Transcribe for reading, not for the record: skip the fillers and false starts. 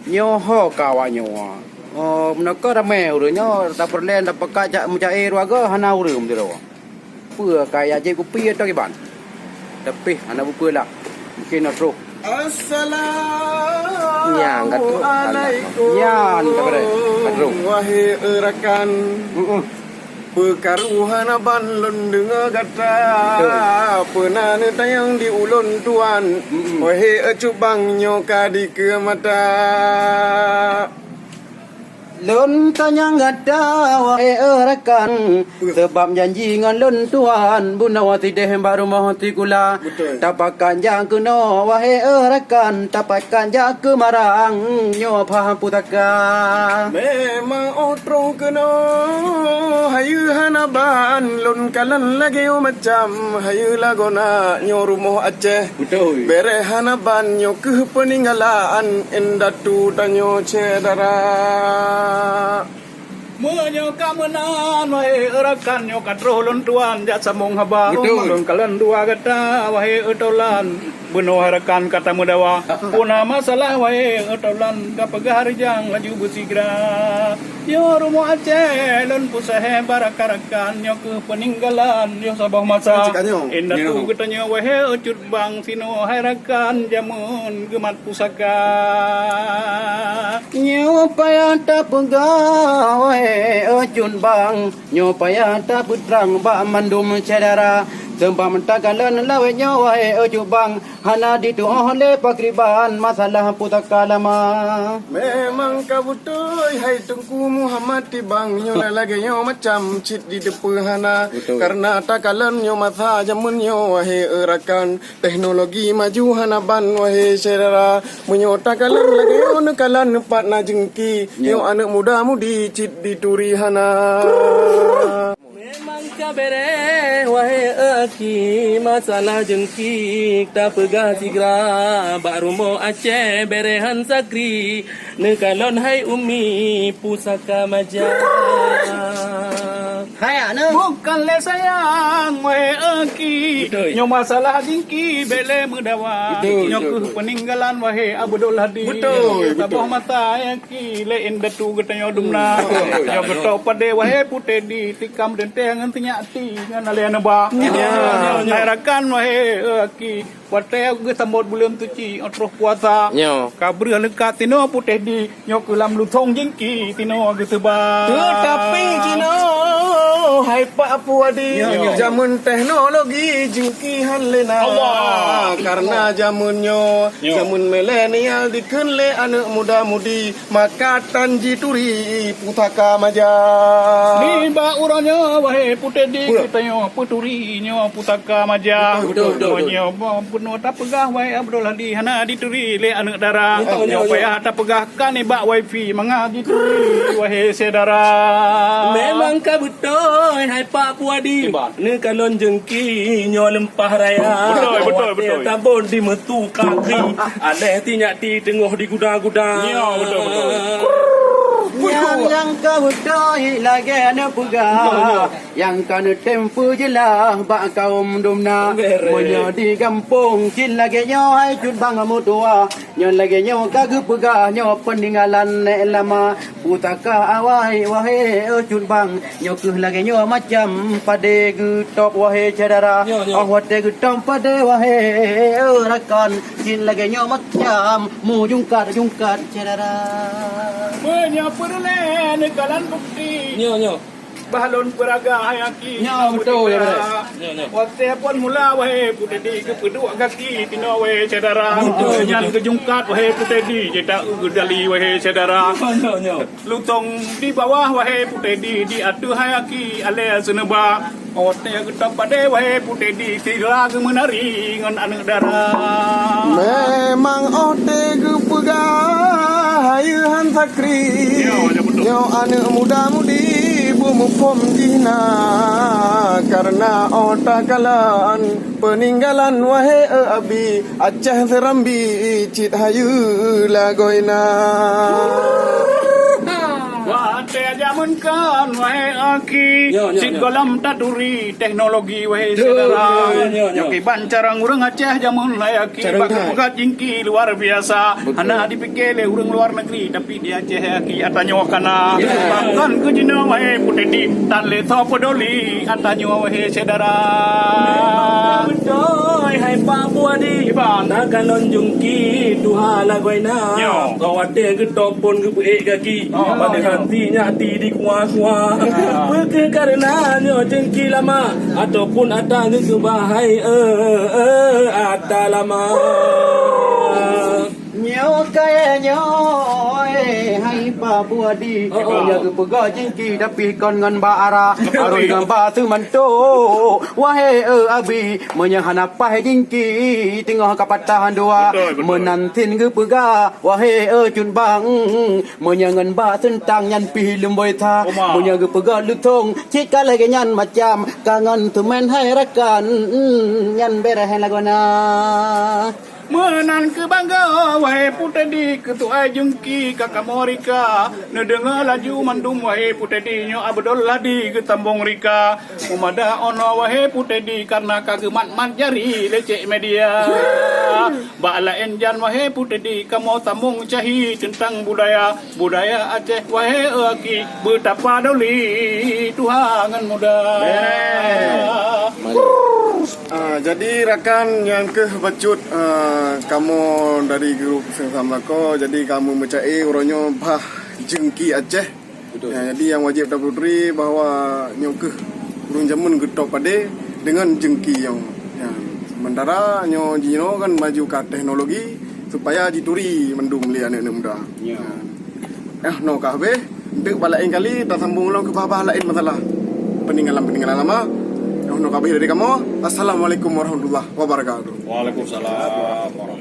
nyo ho kawanyo menaka ramai urnya tak perlen tak pakak mencai ruaga hana urum dia pua kaya je kopi atau kiban tapi hana bupa lah mungkin nak terus Assalamualaikum wahai rakan perkaruhan aban lun dengar kata pernah tayang di ulun tuan wahai cubang nyoka di ke mata lun tanya ngada wahai rakan sebab janji ngan lun tuan bunawati deh baru mahati kula tapakan jang kena wahai rakan tapakan jang ke marang nyo paham putaka memang otro kena hayu hanaban lun kalan lagi macam hayu lagona nyo rumah Aceh betul bere hanaban nyo ke peninggalan endatu danyo cedara Menyo kamenan wahai rakan nyo kadroh lon tuan jak samong haba lon kalan dua kata wahai etolan beno harakan kata mudawa puna masalah wahai etolan kapagah harjang laju bersigra yo rumah Aceh lon pusahe barakarakan nyo ke peninggalan yo sabah masa indah tu katanya wahai cut bang sino harakan jamun gemat pusaka nyo payah tak pegawai ojun bang nyo payah tak putrang ba mandum cedara sembah mentakalan lawe nyo wahai ojun bang hana ditu oleh pakriban masalah putaka lama memang kabutoi hai tungku Muhammad tibang nyo lagi nyo macam cit di depan hana karena takalan nyo masa jamun nyo wahai rakan teknologi maju hana ban wahai saudara menyo takalan lagi nyo nekalan empat na jengki nyo anak muda mudi cit di turi hana memang kabere wahai aki masalah jengkik tak pegah sigra bak rumah Aceh berehan sakri nekalon hai umi pusaka majah hai ana bukan le sayang wahai aki nyo masalah jingki bele mudawa nyo ke peninggalan wahai Abdul Hadi tabah mata aki le indatu getanyo dumna nyo geto pade wahai putedi tikam dente ngan tinyati ngan ale ba rakan wahai aki wate ge sambut bulan tuci otroh puasa kabri lekat tino putedi nyo kelam luthong jingki tino ge seba tapi cino hai pak puadi zaman teknologi jengki halena karena zamannya zaman milenial dikenle anak muda-mudi maka tanji turi putaka maja ni ba uranya wahai putedi kita puturi nyo putaka maja nyo puno tak pegah wahai Abdul Hadi hana dituri le anak dara nyo payah tak pegah kan ba wifi mangah dituri wahai saudara memang kabutoi hai pak puadi ne kalon jengki nyo lempah raya betul tabon di metu kaki ale tinyak ti tengah di gudang-gudang betul yang kau doi lagi ana pegah yang kan tempu jelah bak kaum dumna monyo di kampung kin lagi nyo hai cut bang mutua nyo lagi nyo kagep pegah nyo peninggalan lama putaka awai wahai cut bang nyo ke lagi nyo macam pade getop wahai saudara awate getop pade wahai rakan kin lagi nyo macam mu jungkat saudara menyo perle nekalan bukti nyo bahalon peraga hayaki betul ya waktu pun mula wahai putedi ke pedua kaki tino wahai saudara nyan ke jungkat wahai putedi jeta udali wahai saudara lutong di bawah wahai putedi di atu hayaki ale seneba ote getap pade wahai putedi tira ke menari ngan anak dara memang ote ke pegah hayu han sakri nyo anak muda-mudi mukom jina karena otak kalan peninggalan wahai abi Aceh serambi cit hayu lagoina wate jamun Bangunkan wahai aki, Nyo, nyo, si nyo. kolam taduri teknologi wahai Nyo, saudara. nyo, nyo, nyo. Nyoki bancarang urang Aceh jamun layaki, Carang bagi dah. pegat jingki luar biasa. Hana dipikir le urang luar negeri, tapi di Aceh aki atanyo kana. Bangkan ke jina wahai putedi, tan le tho pedoli atanyo wahai saudara. Betul, hai Pak Puadi. Iban. Takkan lonjong ki Tuhan lagoi na. Yo. Kau ada ke topon ke puik kaki. Oh, Pada yo. hatinya hati di kuah-kuah. Bukan karena nyo jengki lama ataupun ada ke bahai ada lama. Nyo kaya nyo hai pa buadi ya ke pega jingki tapi kon ngan ba ara arun ngan ba tu manto wahai abi menyahana pa jingki tengah kapatahan dua Betul, betul. menantin ke pega wahai chun bang menyangan ba tentang nyan pi lemboi tha Oma. punya ke pega lutong cika lagi nyan macam kangen temen hai rakan nyan berah lagona Menan ke bangga wahai putedi ketua jengki kakak morika nedengar laju mandum wahai putedi nyo abdul ladi ke tambong rika umada ono wahai putedi karena kagemat man jari lecek media bala enjan wahai putedi kamu tambong cahi tentang budaya Aceh wahai aki betapa doli tuhangan muda. Jadi rakan yang ke bacut kamu dari grup Sensam Lako, jadi kamu mencari orangnya bah jengki Aceh. Ya, jadi yang wajib tak putri bahawa nyok ke urang jamun getok pade dengan jengki yang sementara nyo jino kan maju ke teknologi supaya dituri mendum li anak muda. Ya. No kahbe untuk balain kali tak sambung ulang ke bah lain masalah peninggalan lama. No kabeh dari kamu. Assalamualaikum warahmatullahi wabarakatuh. Waalaikumsalam warahmatullahi